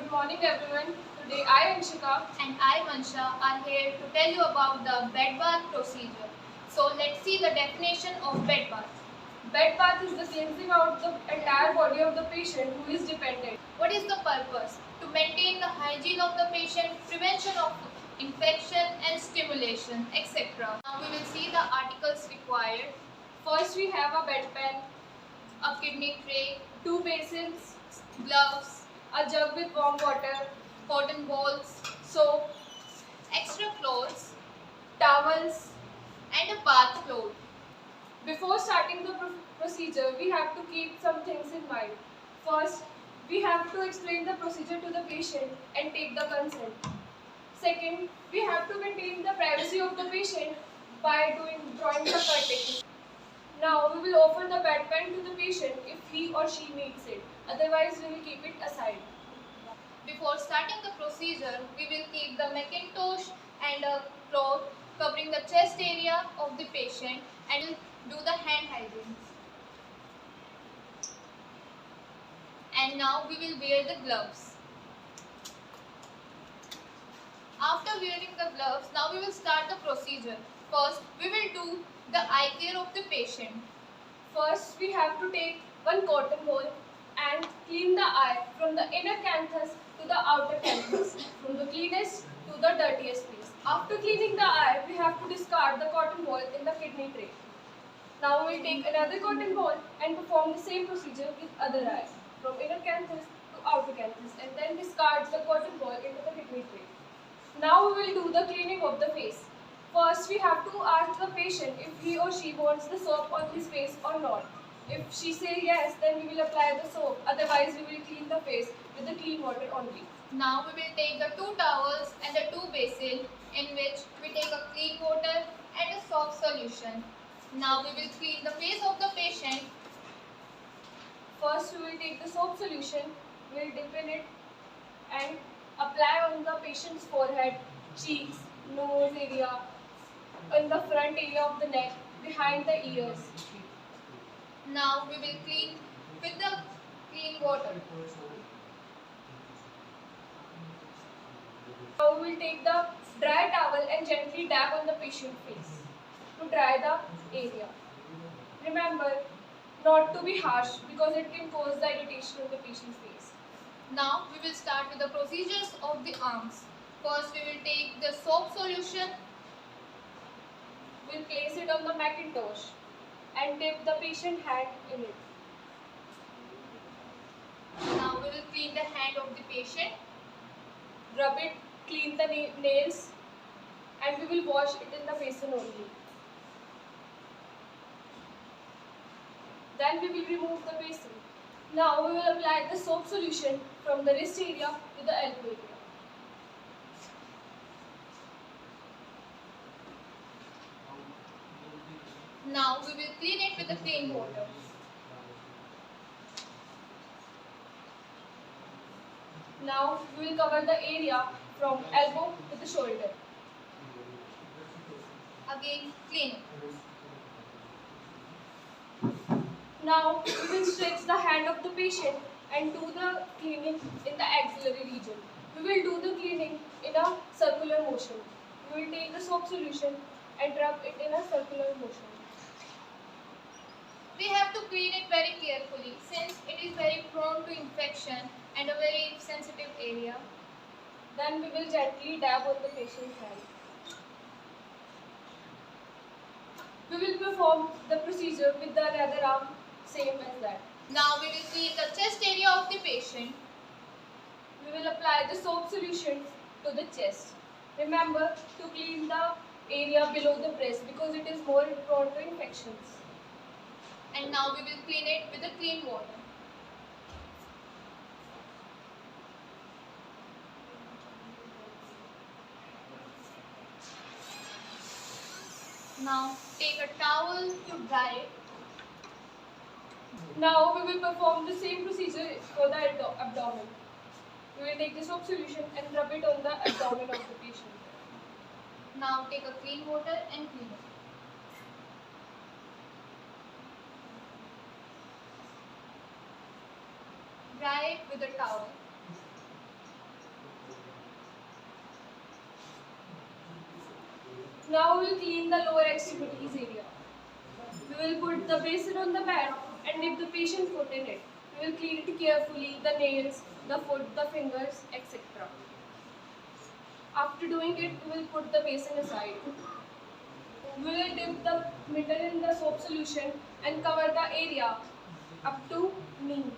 Good morning everyone. Today I, Anshika, and I, Mansha, are here to tell you about the bed bath procedure. So let's see the definition of bed bath. Bed bath is the cleansing out the entire body of the patient who is dependent. What is the purpose? To maintain the hygiene of the patient, prevention of infection and stimulation, etc. Now we will see the articles required. First we have a bedpan, a kidney tray, 2 basins, gloves, a jug with warm water, cotton balls, soap, extra clothes, towels, and a bath float. Before starting the procedure, we have to keep some things in mind. First, we have to explain the procedure to the patient and take the consent. Second, we have to maintain the privacy of the patient by drawing the curtain. Now, we will offer the bedpan to the patient if he or she needs it. Otherwise, we will keep it aside. Before starting the procedure, we will keep the Macintosh and a cloth covering the chest area of the patient and do the hand hygiene. And now we will wear the gloves. After wearing the gloves, now we will start the procedure. First, we will do the eye care of the patient. First, we have to take one cotton ball and clean the eye from the inner canthus to the outer canthus, from the cleanest to the dirtiest place. After cleaning the eye, we have to discard the cotton ball in the kidney tray. Now we will take another cotton ball and perform the same procedure with other eye, from inner canthus to outer canthus, and then discard the cotton ball into the kidney tray. Now we will do the cleaning of the face. First, we have to ask the patient if he or she wants the soap on his face or not. If she says yes, then we will apply the soap. Otherwise, we will clean the face with the clean water only. Now we will take the 2 towels and the 2 basins in which we take a clean water and a soap solution. Now we will clean the face of the patient. First, we will take the soap solution, we will dip in it and apply on the patient's forehead, cheeks, nose area, in the front area of the neck, behind the ears. Now we will clean with the clean water. Now we will take the dry towel and gently dab on the patient's face to dry the area. Remember not to be harsh because it can cause the irritation on the patient's face. Now we will start with the procedures of the arms. First we will take the soap solution. We will place it on the Macintosh and dip the patient hand in it. Now we will clean the hand of the patient. Rub it, clean the nails, and we will wash it in the basin only. Then we will remove the basin. Now we will apply the soap solution from the wrist area to the elbow area. Now we will clean it with the clean water. Now we will cover the area from elbow to the shoulder. Again clean it. Now we will stretch the hand of the patient and do the cleaning in the axillary region. We will do the cleaning in a circular motion. We will take the soap solution and rub it in a circular motion. We have to clean it very carefully since it is very prone to infection and a very sensitive area. Then we will gently dab on the patient's hand. We will perform the procedure with the other arm, same as that. Now we will clean the chest area of the patient. We will apply the soap solution to the chest. Remember to clean the area below the breast because it is more prone to infections. And now we will clean it with the clean water. Now take a towel to dry it. Now we will perform the same procedure for the abdomen. We will take the soap solution and rub it on the abdomen of the patient. Now take a clean water and clean it. Dry it with a towel. Now we will clean the lower extremities area. We will put the basin on the bed and dip the patient foot in it. We will clean it carefully, the nails, the foot, the fingers, etc. After doing it, we will put the basin aside. We will dip the middle in the soap solution and cover the area up to knee.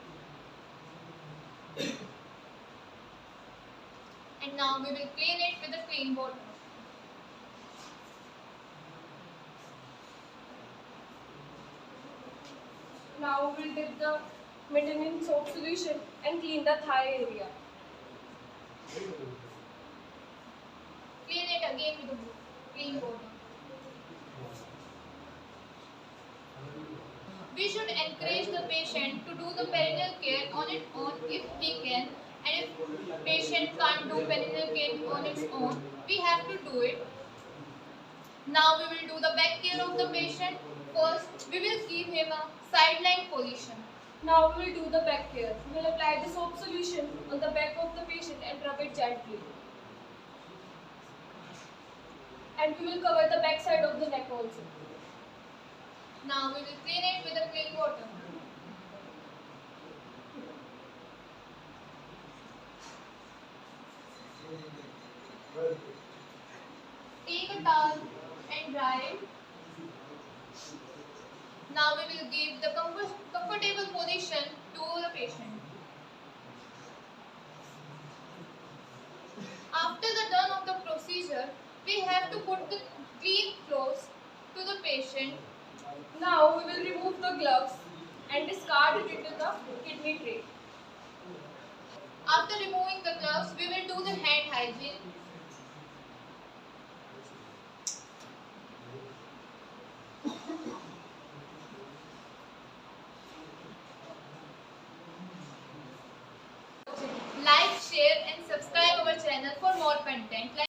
And now we will clean it with a clean water. Now we will dip the middle in soap solution and clean the thigh area. Clean it again with a clean water. We should encourage the patient to do the perineal care on its own if he can, and if patient can't do perineal care on its own, we have to do it. Now we will do the back care of the patient. First, we will give him a sideline position. Now we will do the back care. We will apply the soap solution on the back of the patient and rub it gently. And we will cover the back side of the neck also. Now we will clean it with a clean water. Take a towel and dry it. Now we will give the comfortable position to the patient. After the done of the procedure, we have to put the clean clothes to the patient. Now we will remove the gloves and discard it into the kidney tray. After removing the gloves, we will do the hand hygiene. Like, share and subscribe our channel for more content.